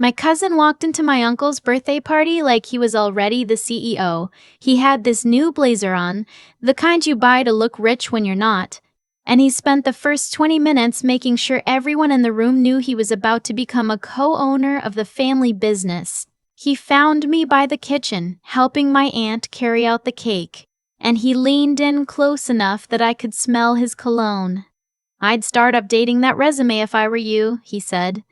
My cousin walked into my uncle's birthday party like he was already the CEO. He had this new blazer on, the kind you buy to look rich when you're not. And he spent the first 20 minutes making sure everyone in the room knew he was about to become a co-owner of the family business. He found me by the kitchen, helping my aunt carry out the cake, and he leaned in close enough that I could smell his cologne. "I'd start updating that resume if I were you," he said.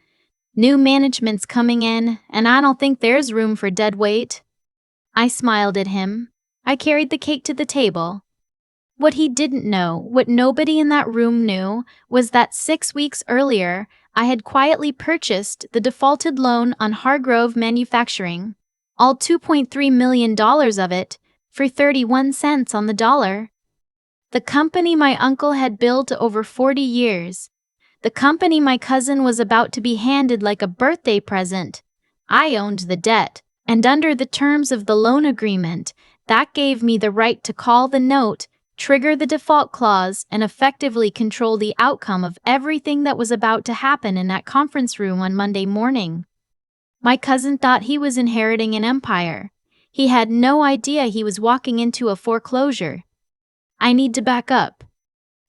"New management's coming in, and I don't think there's room for dead weight." I smiled at him. I carried the cake to the table. What he didn't know, what nobody in that room knew, was that 6 weeks earlier, I had quietly purchased the defaulted loan on Hargrove Manufacturing, all $2.3 million of it, for 31 cents on the dollar. The company my uncle had built over 40 years. The company my cousin was about to be handed like a birthday present. I owned the debt, and under the terms of the loan agreement, that gave me the right to call the note, trigger the default clause, and effectively control the outcome of everything that was about to happen in that conference room on Monday morning. My cousin thought he was inheriting an empire. He had no idea he was walking into a foreclosure. I need to back up.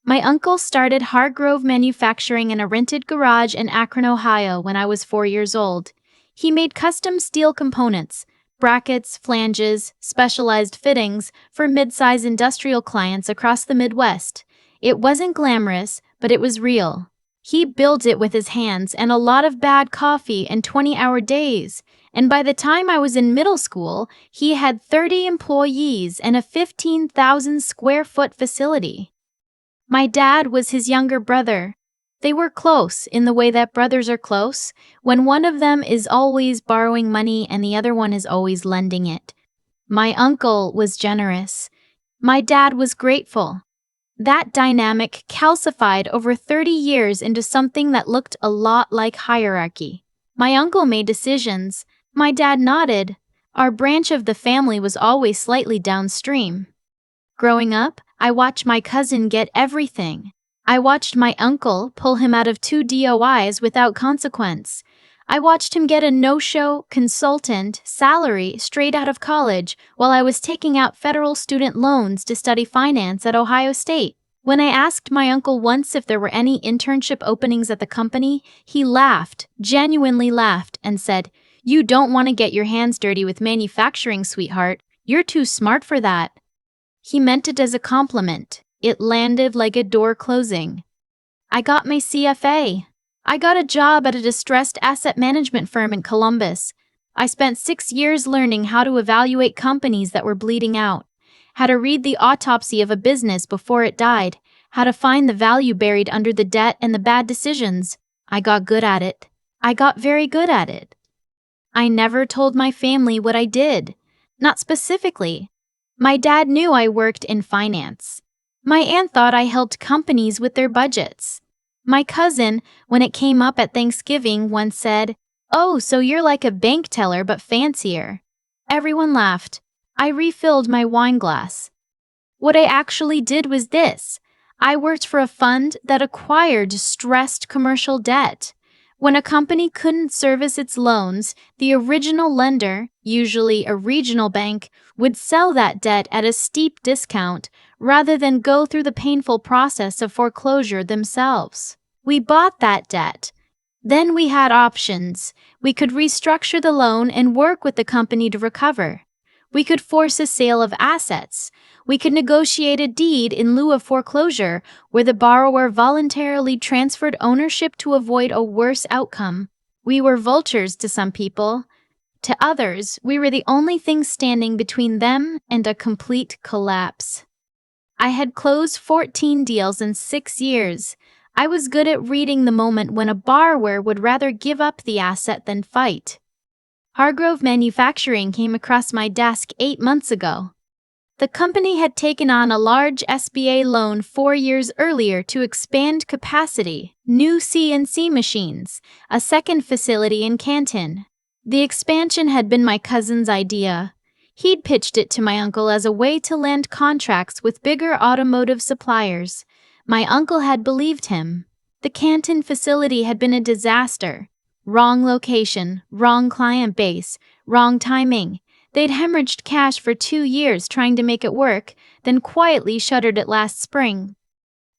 My uncle started Hargrove Manufacturing in a rented garage in Akron, Ohio when I was 4 years old. He made custom steel components, brackets, flanges, specialized fittings for mid-size industrial clients across the Midwest. It wasn't glamorous, but it was real. He built it with his hands and a lot of bad coffee and 20-hour days. And by the time I was in middle school, he had 30 employees and a 15,000 square foot facility. My dad was his younger brother. They were close in the way that brothers are close, when one of them is always borrowing money and the other one is always lending it. My uncle was generous. My dad was grateful. That dynamic calcified over 30 years into something that looked a lot like hierarchy. My uncle made decisions. My dad nodded. Our branch of the family was always slightly downstream. Growing up, I watched my cousin get everything. I watched my uncle pull him out of 2 DOIs without consequence. I watched him get a no-show consultant salary straight out of college while I was taking out federal student loans to study finance at Ohio State. When I asked my uncle once if there were any internship openings at the company, he laughed, genuinely laughed, and said, "You don't want to get your hands dirty with manufacturing, sweetheart. You're too smart for that." He meant it as a compliment. It landed like a door closing. I got my CFA. I got a job at a distressed asset management firm in Columbus. I spent 6 years learning how to evaluate companies that were bleeding out, how to read the autopsy of a business before it died, how to find the value buried under the debt and the bad decisions. I got good at it. I got very good at it. I never told my family what I did. Not specifically. My dad knew I worked in finance. My aunt thought I helped companies with their budgets. My cousin, when it came up at Thanksgiving, once said, "Oh, so you're like a bank teller but fancier." Everyone laughed. I refilled my wine glass. What I actually did was this. I worked for a fund that acquired distressed commercial debt. When a company couldn't service its loans, the original lender, usually a regional bank, would sell that debt at a steep discount rather than go through the painful process of foreclosure themselves. We bought that debt. Then we had options. We could restructure the loan and work with the company to recover. We could force a sale of assets. We could negotiate a deed in lieu of foreclosure where the borrower voluntarily transferred ownership to avoid a worse outcome. We were vultures to some people. To others, we were the only thing standing between them and a complete collapse. I had closed 14 deals in 6 years. I was good at reading the moment when a borrower would rather give up the asset than fight. Hargrove Manufacturing came across my desk 8 months ago. The company had taken on a large SBA loan 4 years earlier to expand capacity, new CNC machines, a second facility in Canton. The expansion had been my cousin's idea. He'd pitched it to my uncle as a way to land contracts with bigger automotive suppliers. My uncle had believed him. The Canton facility had been a disaster. Wrong location, wrong client base, wrong timing. They'd hemorrhaged cash for 2 years trying to make it work, then quietly shuttered it last spring.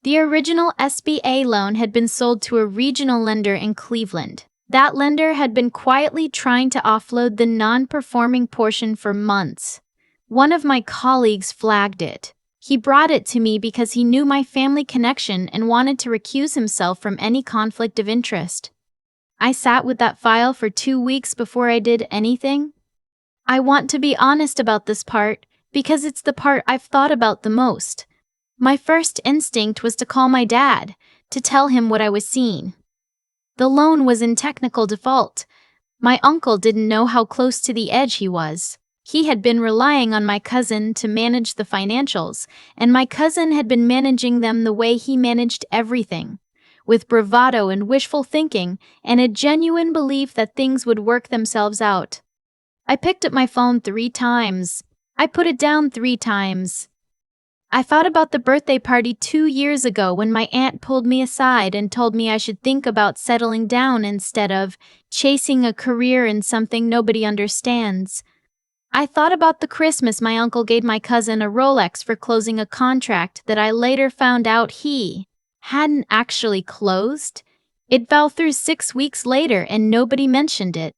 The original SBA loan had been sold to a regional lender in Cleveland. That lender had been quietly trying to offload the non-performing portion for months. One of my colleagues flagged it. He brought it to me because he knew my family connection and wanted to recuse himself from any conflict of interest. I sat with that file for 2 weeks before I did anything. I want to be honest about this part because it's the part I've thought about the most. My first instinct was to call my dad, to tell him what I was seeing. The loan was in technical default. My uncle didn't know how close to the edge he was. He had been relying on my cousin to manage the financials, and my cousin had been managing them the way he managed everything, with bravado and wishful thinking and a genuine belief that things would work themselves out. I picked up my phone 3 times. I put it down 3 times. I thought about the birthday party 2 years ago when my aunt pulled me aside and told me I should think about settling down instead of chasing a career in something nobody understands. I thought about the Christmas my uncle gave my cousin a Rolex for closing a contract that I later found out he hadn't actually closed. It fell through 6 weeks later and nobody mentioned it.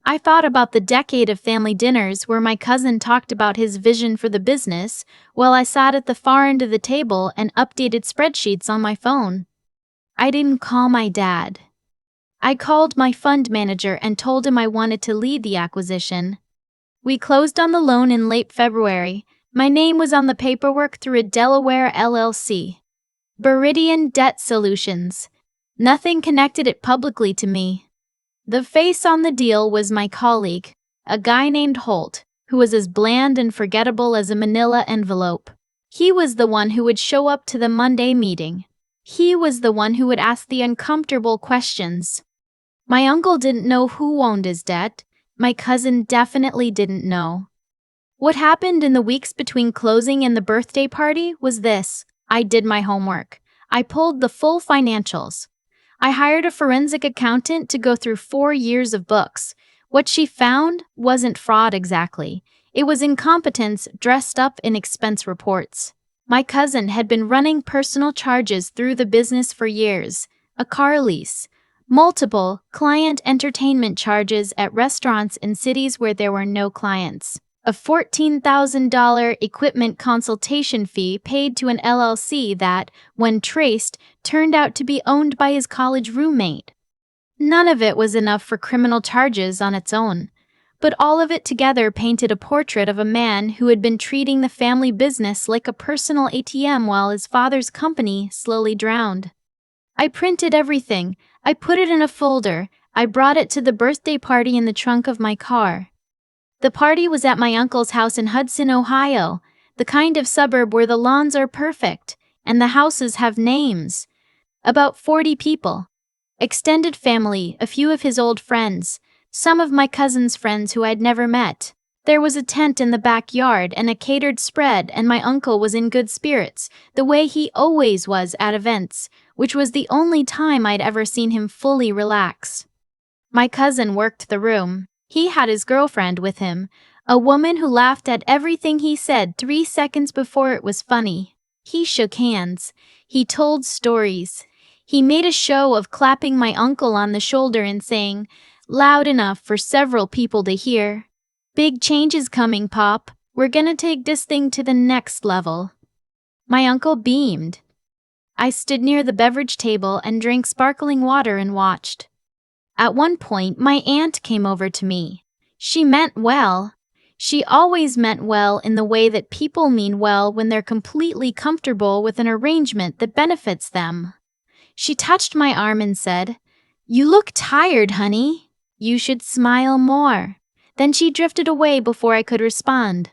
I thought about the decade of family dinners where my cousin talked about his vision for the business while I sat at the far end of the table and updated spreadsheets on my phone. I didn't call my dad. I called my fund manager and told him I wanted to lead the acquisition. We closed on the loan in late February. My name was on the paperwork through a Delaware LLC. Beridian Debt Solutions. Nothing connected it publicly to me. The face on the deal was my colleague, a guy named Holt, who was as bland and forgettable as a manila envelope. He was the one who would show up to the Monday meeting. He was the one who would ask the uncomfortable questions. My uncle didn't know who owned his debt. My cousin definitely didn't know. What happened in the weeks between closing and the birthday party was this. I did my homework. I pulled the full financials. I hired a forensic accountant to go through 4 years of books. What she found wasn't fraud exactly. It was incompetence dressed up in expense reports. My cousin had been running personal charges through the business for years. A car lease, multiple client entertainment charges at restaurants in cities where there were no clients, a $14,000 equipment consultation fee paid to an LLC that, when traced, turned out to be owned by his college roommate. None of it was enough for criminal charges on its own, but all of it together painted a portrait of a man who had been treating the family business like a personal ATM while his father's company slowly drowned. I printed everything. I put it in a folder. I brought it to the birthday party in the trunk of my car. The party was at my uncle's house in Hudson, Ohio, the kind of suburb where the lawns are perfect and the houses have names. About 40 people. Extended family, a few of his old friends, some of my cousin's friends who I'd never met. There was a tent in the backyard and a catered spread, and my uncle was in good spirits, the way he always was at events, which was the only time I'd ever seen him fully relax. My cousin worked the room. He had his girlfriend with him, a woman who laughed at everything he said 3 seconds before it was funny. He shook hands. He told stories. He made a show of clapping my uncle on the shoulder and saying, loud enough for several people to hear, "Big changes coming, Pop. We're gonna take this thing to the next level." My uncle beamed. I stood near the beverage table and drank sparkling water and watched. At one point, my aunt came over to me. She meant well. She always meant well in the way that people mean well when they're completely comfortable with an arrangement that benefits them. She touched my arm and said, "You look tired, honey. You should smile more." Then she drifted away before I could respond.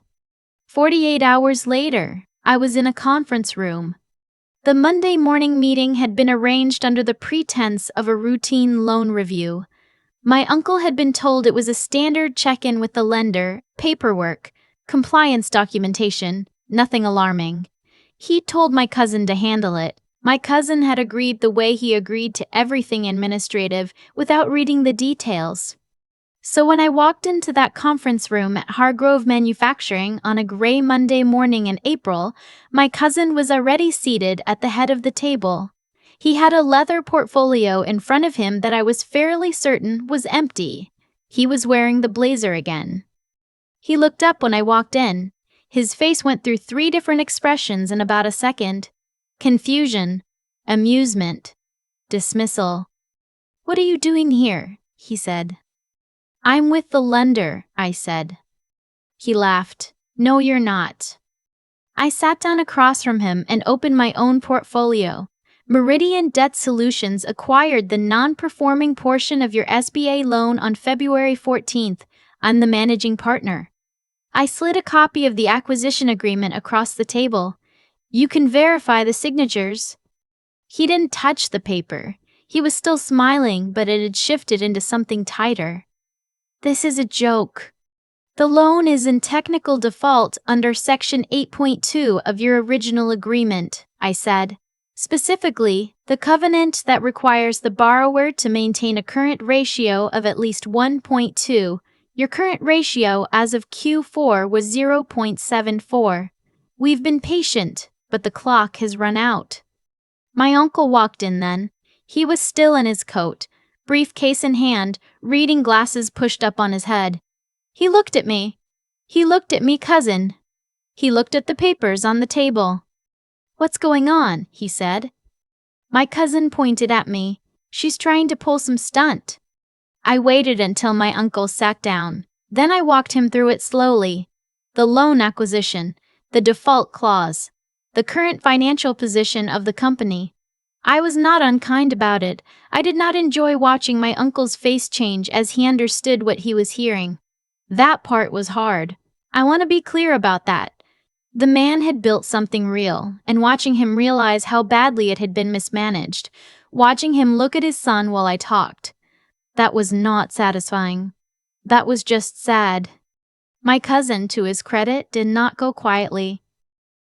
48 hours later, I was in a conference room. The Monday morning meeting had been arranged under the pretense of a routine loan review. My uncle had been told it was a standard check-in with the lender, paperwork, compliance documentation, nothing alarming. He told my cousin to handle it. My cousin had agreed the way he agreed to everything administrative without reading the details. So when I walked into that conference room at Hargrove Manufacturing on a gray Monday morning in April, my cousin was already seated at the head of the table. He had a leather portfolio in front of him that I was fairly certain was empty. He was wearing the blazer again. He looked up when I walked in. His face went through 3 different expressions in about a second. Confusion, amusement, dismissal. "What are you doing here?" he said. "I'm with the lender," I said. He laughed. "No, you're not." I sat down across from him and opened my own portfolio. Meridian Debt Solutions acquired the non-performing portion of your SBA loan on February 14th. I'm the managing partner. I slid a copy of the acquisition agreement across the table. "You can verify the signatures." He didn't touch the paper. He was still smiling, but it had shifted into something tighter. "This is a joke. The loan is in technical default under Section 8.2 of your original agreement," I said. "Specifically, the covenant that requires the borrower to maintain a current ratio of at least 1.2. Your current ratio as of Q4 was 0.74. We've been patient, but the clock has run out." My uncle walked in then. He was still in his coat, briefcase in hand, reading glasses pushed up on his head. He looked at me. He looked at me, cousin. He looked at the papers on the table. "What's going on?" he said. My cousin pointed at me. "She's trying to pull some stunt." I waited until my uncle sat down. Then I walked him through it slowly. The loan acquisition, the default clause, the current financial position of the company. I was not unkind about it. I did not enjoy watching my uncle's face change as he understood what he was hearing. That part was hard. I want to be clear about that. The man had built something real, and watching him realize how badly it had been mismanaged, watching him look at his son while I talked, that was not satisfying. That was just sad. My cousin, to his credit, did not go quietly.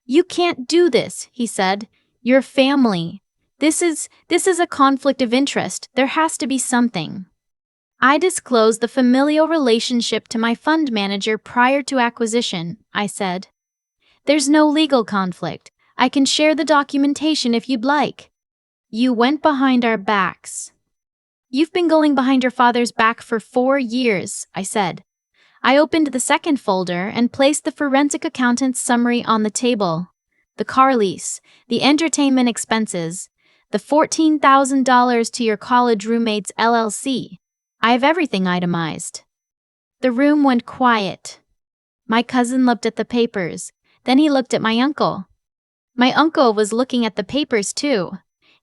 "You can't do this," he said. "You're family. This is a conflict of interest. There has to be something." I disclosed the familial relationship to my fund manager prior to acquisition, I said. "There's no legal conflict. I can share the documentation if you'd like." "You went behind our backs." "You've been going behind your father's back for 4 years, I said. I opened the second folder and placed the forensic accountant's summary on the table. The car lease, the entertainment expenses, the $14,000 to your college roommate's LLC. I have everything itemized. The room went quiet. My cousin looked at the papers. Then he looked at my uncle. My uncle was looking at the papers too.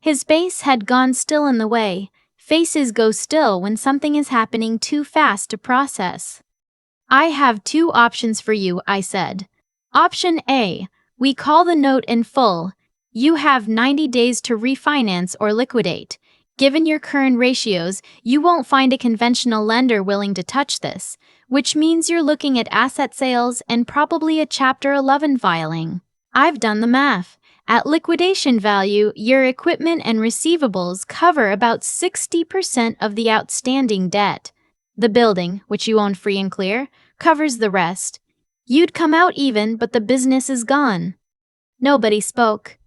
His face had gone still in the way. Faces go still when something is happening too fast to process. "I have 2 options for you," I said. "Option A, we call the note in full. You have 90 days to refinance or liquidate. Given your current ratios, you won't find a conventional lender willing to touch this, which means you're looking at asset sales and probably a Chapter 11 filing. I've done the math. At liquidation value, your equipment and receivables cover about 60% of the outstanding debt. The building, which you own free and clear, covers the rest. You'd come out even, but the business is gone." Nobody spoke.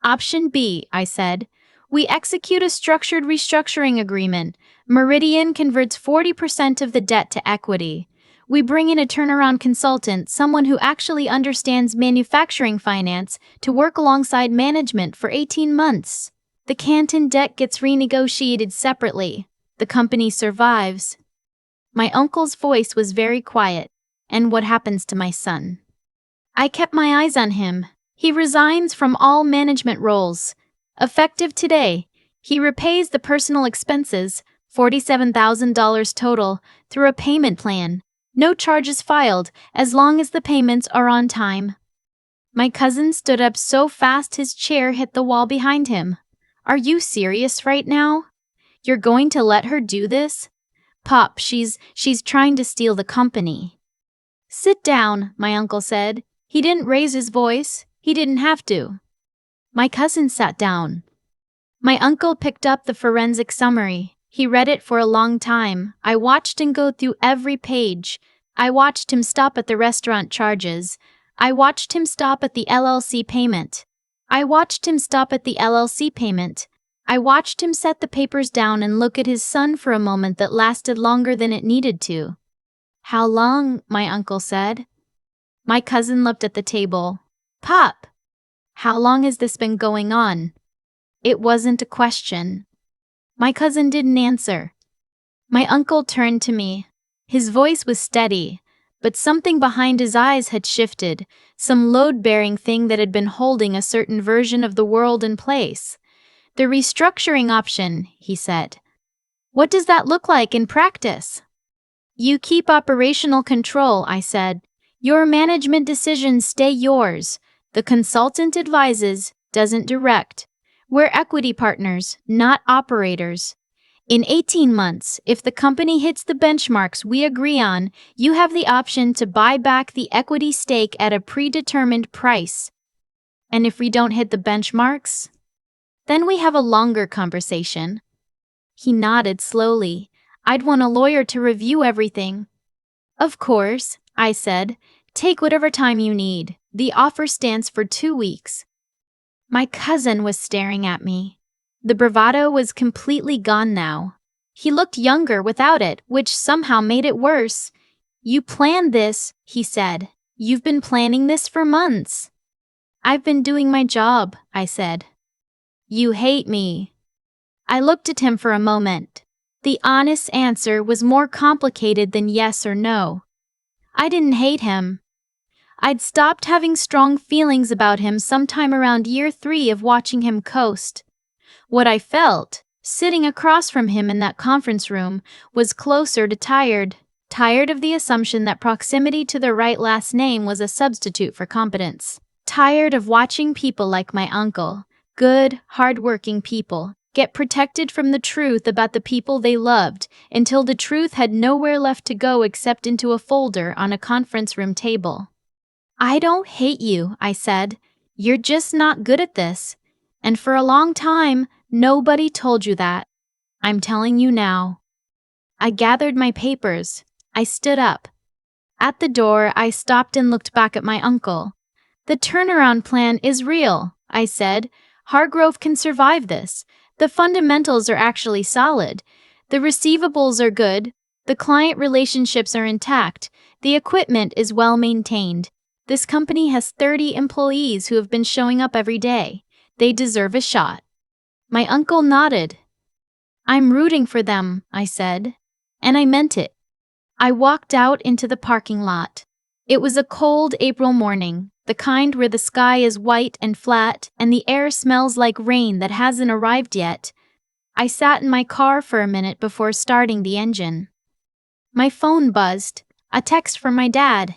"Option B," I said. "We execute a structured restructuring agreement. Meridian converts 40% of the debt to equity. We bring in a turnaround consultant, someone who actually understands manufacturing finance, to work alongside management for 18 months. The Canton debt gets renegotiated separately. The company survives." My uncle's voice was very quiet. "And what happens to my son?" I kept my eyes on him. "He resigns from all management roles. Effective today, he repays the personal expenses, $47,000 total, through a payment plan. No charges filed, as long as the payments are on time." My cousin stood up so fast his chair hit the wall behind him. "Are you serious right now? You're going to let her do this? Pop, she's trying to steal the company." "Sit down," my uncle said. He didn't raise his voice. He didn't have to. My cousin sat down. My uncle picked up the forensic summary. He read it for a long time. I watched him go through every page. I watched him stop at the restaurant charges. I watched him stop at the LLC payment. I watched him stop at the LLC payment. I watched him set the papers down and look at his son for a moment that lasted longer than it needed to. "How long?" my uncle said. My cousin looked at the table. "Pop, how long has this been going on?" It wasn't a question. My cousin didn't answer. My uncle turned to me. His voice was steady, but something behind his eyes had shifted, some load-bearing thing that had been holding a certain version of the world in place. "The restructuring option," he said. "What does that look like in practice?" "You keep operational control," I said. "Your management decisions stay yours. The consultant advises, doesn't direct. We're equity partners, not operators. In 18 months, if the company hits the benchmarks we agree on, you have the option to buy back the equity stake at a predetermined price. And if we don't hit the benchmarks, then we have a longer conversation." He nodded slowly. "I'd want a lawyer to review everything." "Of course," I said. "Take whatever time you need. The offer stands for 2 weeks." My cousin was staring at me. The bravado was completely gone now. He looked younger without it, which somehow made it worse. "You planned this," he said. "You've been planning this for months." "I've been doing my job," I said. "You hate me." I looked at him for a moment. The honest answer was more complicated than yes or no. I didn't hate him. I'd stopped having strong feelings about him sometime around year 3 of watching him coast. What I felt, sitting across from him in that conference room, was closer to tired. Tired of the assumption that proximity to the right last name was a substitute for competence. Tired of watching people like my uncle, good, hard-working people, get protected from the truth about the people they loved until the truth had nowhere left to go except into a folder on a conference room table. "I don't hate you," I said. "You're just not good at this. And for a long time, nobody told you that. I'm telling you now." I gathered my papers. I stood up. At the door, I stopped and looked back at my uncle. "The turnaround plan is real," I said. "Hargrove can survive this. The fundamentals are actually solid. The receivables are good. The client relationships are intact. The equipment is well maintained. This company has 30 employees who have been showing up every day. They deserve a shot." My uncle nodded. "I'm rooting for them," I said. And I meant it. I walked out into the parking lot. It was a cold April morning, the kind where the sky is white and flat and the air smells like rain that hasn't arrived yet. I sat in my car for a minute before starting the engine. My phone buzzed. A text from my dad.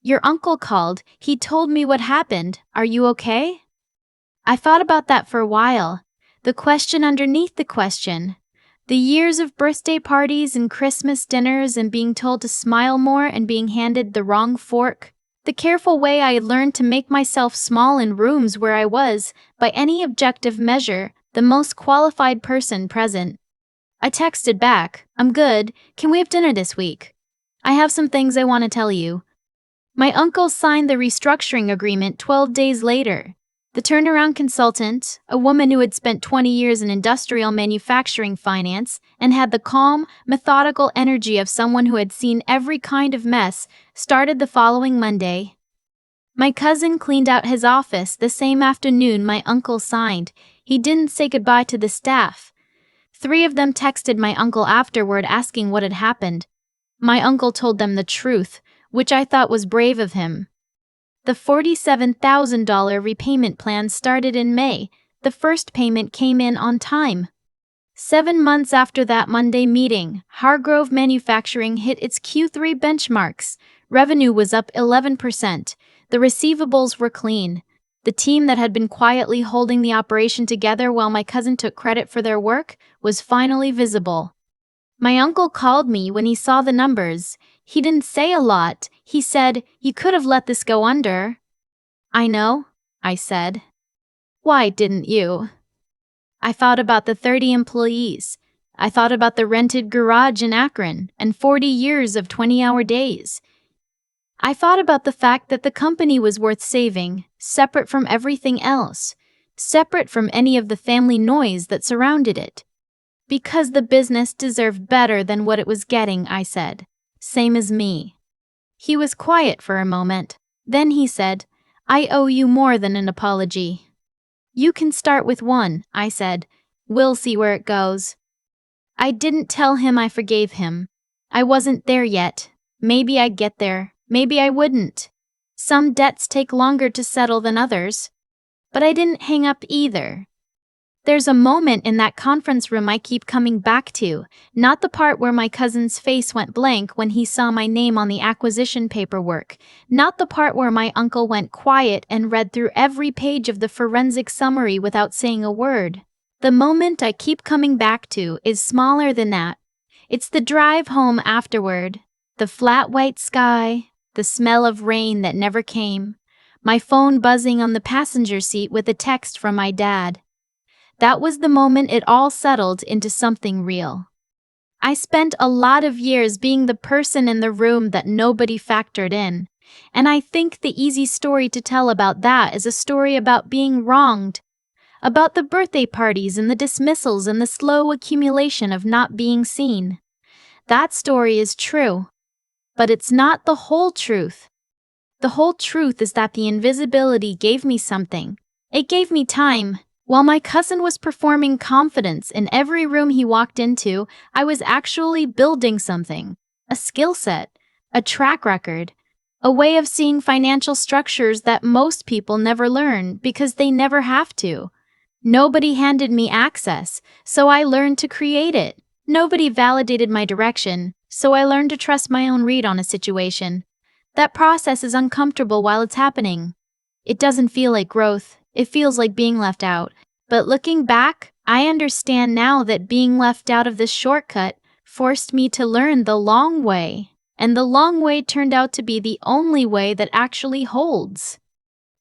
"Your uncle called. He told me what happened. Are you okay?" I thought about that for a while. The question underneath the question. The years of birthday parties and Christmas dinners and being told to smile more and being handed the wrong fork. The careful way I had learned to make myself small in rooms where I was, by any objective measure, the most qualified person present. I texted back, "I'm good. Can we have dinner this week? I have some things I want to tell you." My uncle signed the restructuring agreement 12 days later. The turnaround consultant, a woman who had spent 20 years in industrial manufacturing finance and had the calm, methodical energy of someone who had seen every kind of mess, started the following Monday. My cousin cleaned out his office the same afternoon my uncle signed. He didn't say goodbye to the staff. 3 of them texted my uncle afterward asking what had happened. My uncle told them the truth, which I thought was brave of him. The $47,000 repayment plan started in May. The first payment came in on time. 7 months after that Monday meeting, Hargrove Manufacturing hit its Q3 benchmarks. Revenue was up 11%. The receivables were clean. The team that had been quietly holding the operation together while my cousin took credit for their work was finally visible. My uncle called me when he saw the numbers. He didn't say a lot. He said, "You could have let this go under." "I know," I said. "Why didn't you?" I thought about the 30 employees. I thought about the rented garage in Akron and 40 years of 20-hour days. I thought about the fact that the company was worth saving, separate from everything else, separate from any of the family noise that surrounded it. Because the business deserved better than what it was getting, I said. Same as me. He was quiet for a moment. Then he said, I owe you more than an apology. You can start with one, I said. We'll see where it goes. I didn't tell him I forgave him. I wasn't there yet. Maybe I'd get there. Maybe I wouldn't. Some debts take longer to settle than others. But I didn't hang up either. There's a moment in that conference room I keep coming back to, not the part where my cousin's face went blank when he saw my name on the acquisition paperwork, not the part where my uncle went quiet and read through every page of the forensic summary without saying a word. The moment I keep coming back to is smaller than that. It's the drive home afterward, the flat white sky, the smell of rain that never came, my phone buzzing on the passenger seat with a text from my dad. That was the moment it all settled into something real. I spent a lot of years being the person in the room that nobody factored in, and I think the easy story to tell about that is a story about being wronged, about the birthday parties and the dismissals and the slow accumulation of not being seen. That story is true, but it's not the whole truth. The whole truth is that the invisibility gave me something. It gave me time. While my cousin was performing confidence in every room he walked into, I was actually building something. A skill set, a track record, a way of seeing financial structures that most people never learn because they never have to. Nobody handed me access, so I learned to create it. Nobody validated my direction, so I learned to trust my own read on a situation. That process is uncomfortable while it's happening. It doesn't feel like growth. It feels like being left out. But looking back, I understand now that being left out of this shortcut forced me to learn the long way. And the long way turned out to be the only way that actually holds.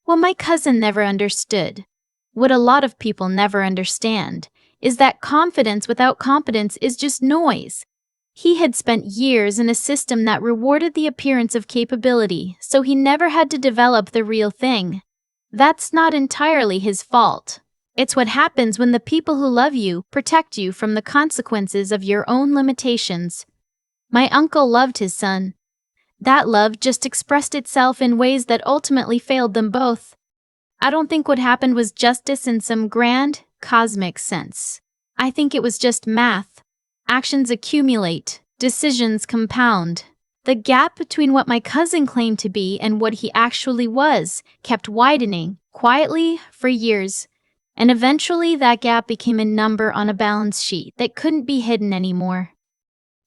What my cousin never understood, what a lot of people never understand, is that confidence without competence is just noise. He had spent years in a system that rewarded the appearance of capability, so he never had to develop the real thing. That's not entirely his fault. It's what happens when the people who love you protect you from the consequences of your own limitations. My uncle loved his son. That love just expressed itself in ways that ultimately failed them both. I don't think what happened was justice in some grand, cosmic sense. I think it was just math. Actions accumulate, decisions compound. The gap between what my cousin claimed to be and what he actually was kept widening, quietly, for years. And eventually that gap became a number on a balance sheet that couldn't be hidden anymore.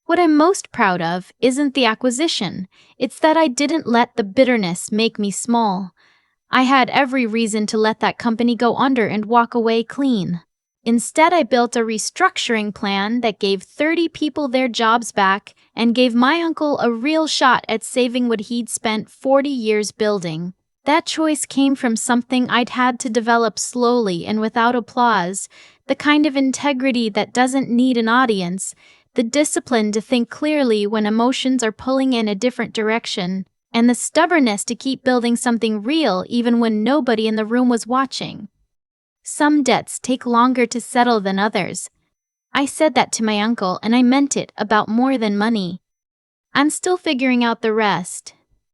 What I'm most proud of isn't the acquisition, it's that I didn't let the bitterness make me small. I had every reason to let that company go under and walk away clean. Instead, I built a restructuring plan that gave 30 people their jobs back and gave my uncle a real shot at saving what he'd spent 40 years building. That choice came from something I'd had to develop slowly and without applause, the kind of integrity that doesn't need an audience, the discipline to think clearly when emotions are pulling in a different direction, and the stubbornness to keep building something real even when nobody in the room was watching. Some debts take longer to settle than others. I said that to my uncle, and I meant it about more than money. I'm still figuring out the rest.